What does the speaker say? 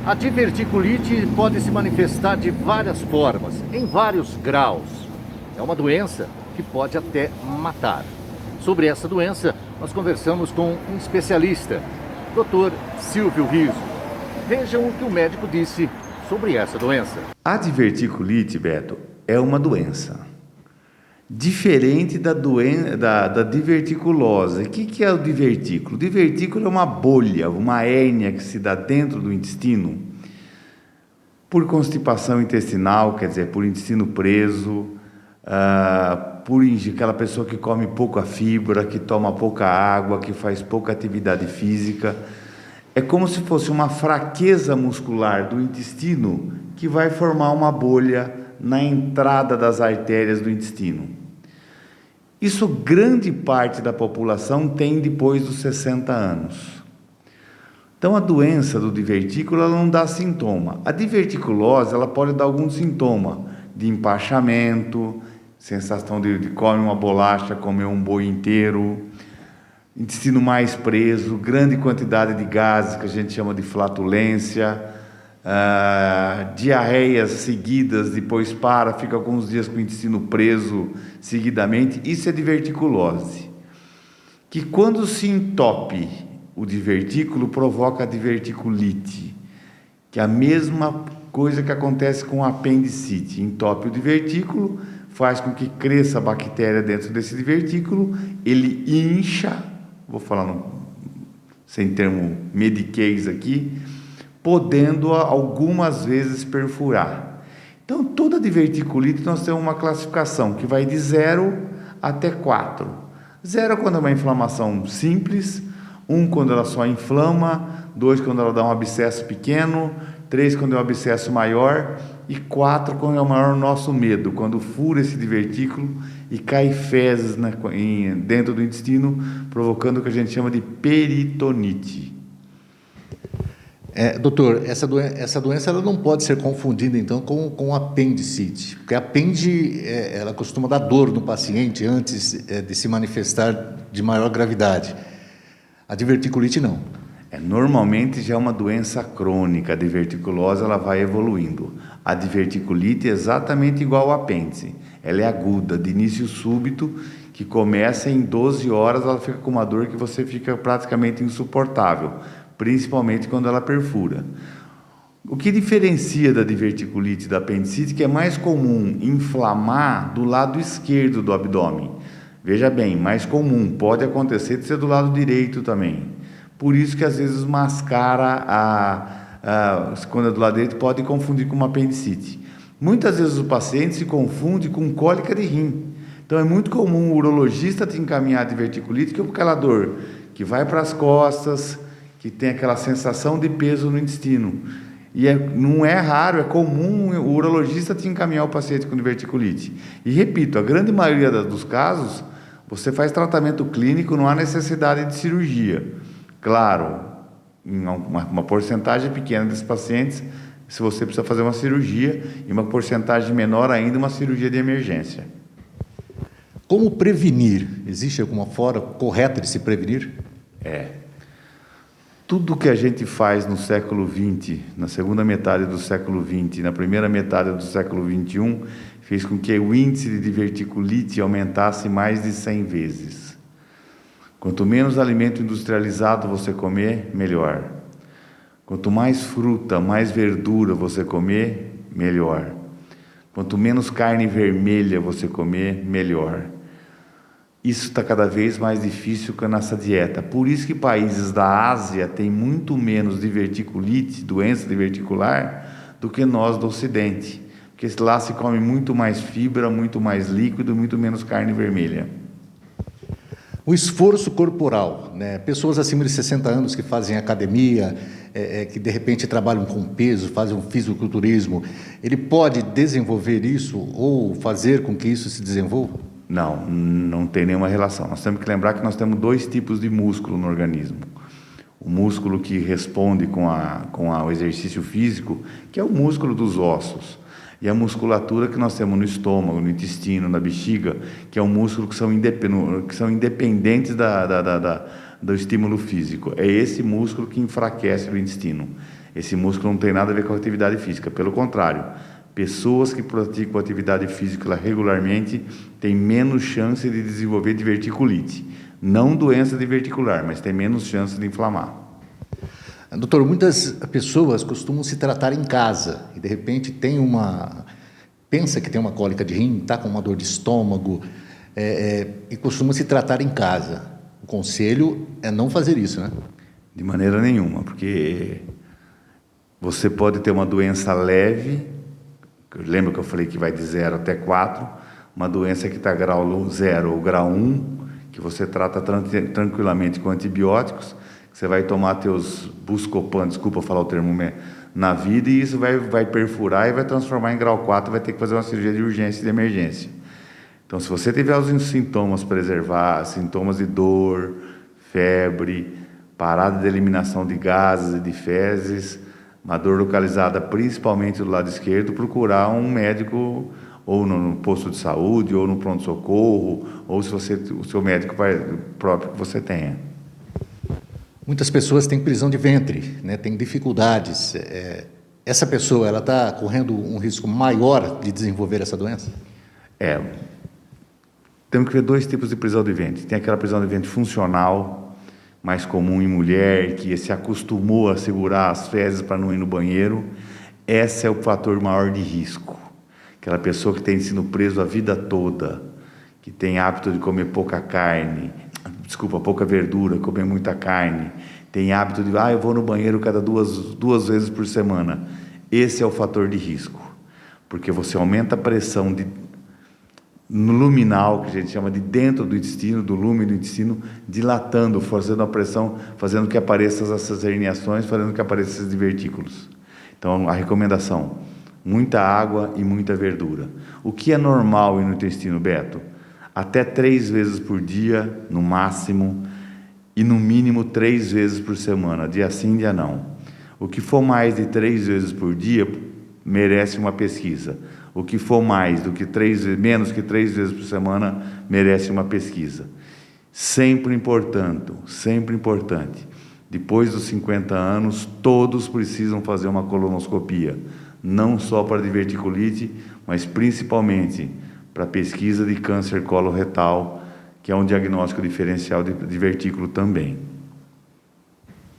A diverticulite pode se manifestar de várias formas, em vários graus. É uma doença que pode até matar. Sobre essa doença, nós conversamos com um especialista, Dr. Silvio Riso. Vejam o que o médico disse sobre essa doença. A diverticulite, Beto, é uma doença diferente da diverticulose. O que é o divertículo? O divertículo é uma bolha, uma hérnia que se dá dentro do intestino por constipação intestinal, quer dizer, por intestino preso, por aquela pessoa que come pouca fibra, que toma pouca água, que faz pouca atividade física. É como se fosse uma fraqueza muscular do intestino que vai formar uma bolha na entrada das artérias do intestino. Isso grande parte da população tem depois dos 60 anos. Então a doença do divertículo ela não dá sintoma. A diverticulose ela pode dar algum sintoma de empachamento, sensação de comer uma bolacha, comer um boi inteiro, intestino mais preso, grande quantidade de gases que a gente chama de flatulência, diarreias seguidas, depois fica alguns dias com o intestino preso seguidamente. Isso é diverticulose, que quando se entope o divertículo provoca a diverticulite, que é a mesma coisa que acontece com a apendicite. Entope o divertículo, faz com que cresça a bactéria dentro desse divertículo, ele incha, vou falar sem termo mediquês aqui, podendo algumas vezes perfurar. Então, toda diverticulite nós temos uma classificação que vai de 0 até 4. 0 quando é uma inflamação simples, 1 quando ela só inflama, 2 quando ela dá um abscesso pequeno, 3 quando é um abscesso maior e 4 quando é o maior nosso medo, quando fura esse divertículo e cai fezes dentro do intestino, provocando o que a gente chama de peritonite. Doutor, essa doença ela não pode ser confundida, então, com apendicite, porque a ela costuma dar dor no paciente antes de se manifestar de maior gravidade. A diverticulite não. Normalmente já é uma doença crônica. A diverticulose ela vai evoluindo. A diverticulite é exatamente igual ao apêndice. Ela é aguda, de início súbito, que começa em 12 horas, ela fica com uma dor que você fica praticamente insuportável, principalmente quando ela perfura. O que diferencia da diverticulite e da apendicite é que é mais comum inflamar do lado esquerdo do abdômen. Veja bem, mais comum, pode acontecer de ser do lado direito também. Por isso que às vezes mascara, quando é do lado direito, pode confundir com uma apendicite. Muitas vezes o paciente se confunde com cólica de rim. Então é muito comum o urologista te encaminhar a diverticulite, que é aquela dor que vai para as costas, que tem aquela sensação de peso no intestino. E não é raro, é comum o urologista te encaminhar o paciente com diverticulite. E repito, a grande maioria dos casos, você faz tratamento clínico, não há necessidade de cirurgia. Claro, em uma porcentagem pequena desses pacientes, se você precisa fazer uma cirurgia, e uma porcentagem menor ainda, uma cirurgia de emergência. Como prevenir? Existe alguma forma correta de se prevenir? Tudo que a gente faz no século XX, na segunda metade do século XX, na primeira metade do século XXI, fez com que o índice de diverticulite aumentasse mais de 100 vezes. Quanto menos alimento industrializado você comer, melhor. Quanto mais fruta, mais verdura você comer, melhor. Quanto menos carne vermelha você comer, melhor. Isso está cada vez mais difícil com a nossa dieta. Por isso que países da Ásia têm muito menos diverticulite, doença diverticular, do que nós do Ocidente. Porque lá se come muito mais fibra, muito mais líquido, muito menos carne vermelha. O esforço corporal, né? Pessoas acima de 60 anos que fazem academia, que de repente trabalham com peso, fazem um fisiculturismo, ele pode desenvolver isso ou fazer com que isso se desenvolva? Não tem nenhuma relação. Nós temos que lembrar que nós temos 2 tipos de músculo no organismo. O músculo que responde com o exercício físico, que é o músculo dos ossos. E a musculatura que nós temos no estômago, no intestino, na bexiga, que é um músculo que são independentes do estímulo físico. É esse músculo que enfraquece o intestino. Esse músculo não tem nada a ver com a atividade física, pelo contrário. Pessoas que praticam atividade física regularmente têm menos chance de desenvolver diverticulite. Não doença diverticular, mas tem menos chance de inflamar. Doutor, muitas pessoas costumam se tratar em casa e de repente pensa que tem uma cólica de rim, está com uma dor de estômago e costuma se tratar em casa. O conselho é não fazer isso, né? De maneira nenhuma, porque você pode ter uma doença leve, lembra que eu falei que vai de 0 até 4, uma doença que está grau 0 ou grau 1, que você trata tranquilamente com antibióticos, você vai tomar teus Buscopan, desculpa falar o termo, na vida, e isso vai perfurar e vai transformar em grau 4, vai ter que fazer uma cirurgia de urgência e de emergência. Então, se você tiver os sintomas preservados, sintomas de dor, febre, parada de eliminação de gases e de fezes, uma dor localizada principalmente do lado esquerdo, procurar um médico ou no posto de saúde, ou no pronto-socorro, ou se o seu médico próprio que você tenha. Muitas pessoas têm prisão de ventre, né? Têm dificuldades. Essa pessoa, ela está correndo um risco maior de desenvolver essa doença? Temos que ver dois tipos de prisão de ventre. Tem aquela prisão de ventre funcional, mais comum em mulher, que se acostumou a segurar as fezes para não ir no banheiro. Esse é o fator maior de risco. Aquela pessoa que tem sido preso a vida toda, que tem hábito de comer pouca verdura, comer muita carne, tem hábito de, eu vou no banheiro cada duas vezes por semana. Esse é o fator de risco, porque você aumenta a pressão no luminal, que a gente chama de dentro do intestino, do lúmen do intestino, dilatando, forçando a pressão, fazendo que apareçam essas herniações, fazendo que apareçam esses divertículos. Então, a recomendação, muita água e muita verdura. O que é normal no intestino, Beto? Até 3 vezes por dia, no máximo, e no mínimo 3 vezes por semana, dia sim, dia não. O que for mais de 3 vezes por dia, merece uma pesquisa. O que for menos que 3 vezes por semana, merece uma pesquisa. Sempre importante. Depois dos 50 anos, todos precisam fazer uma colonoscopia. Não só para diverticulite, mas principalmente para pesquisa de câncer coloretal, que é um diagnóstico diferencial de divertículo também.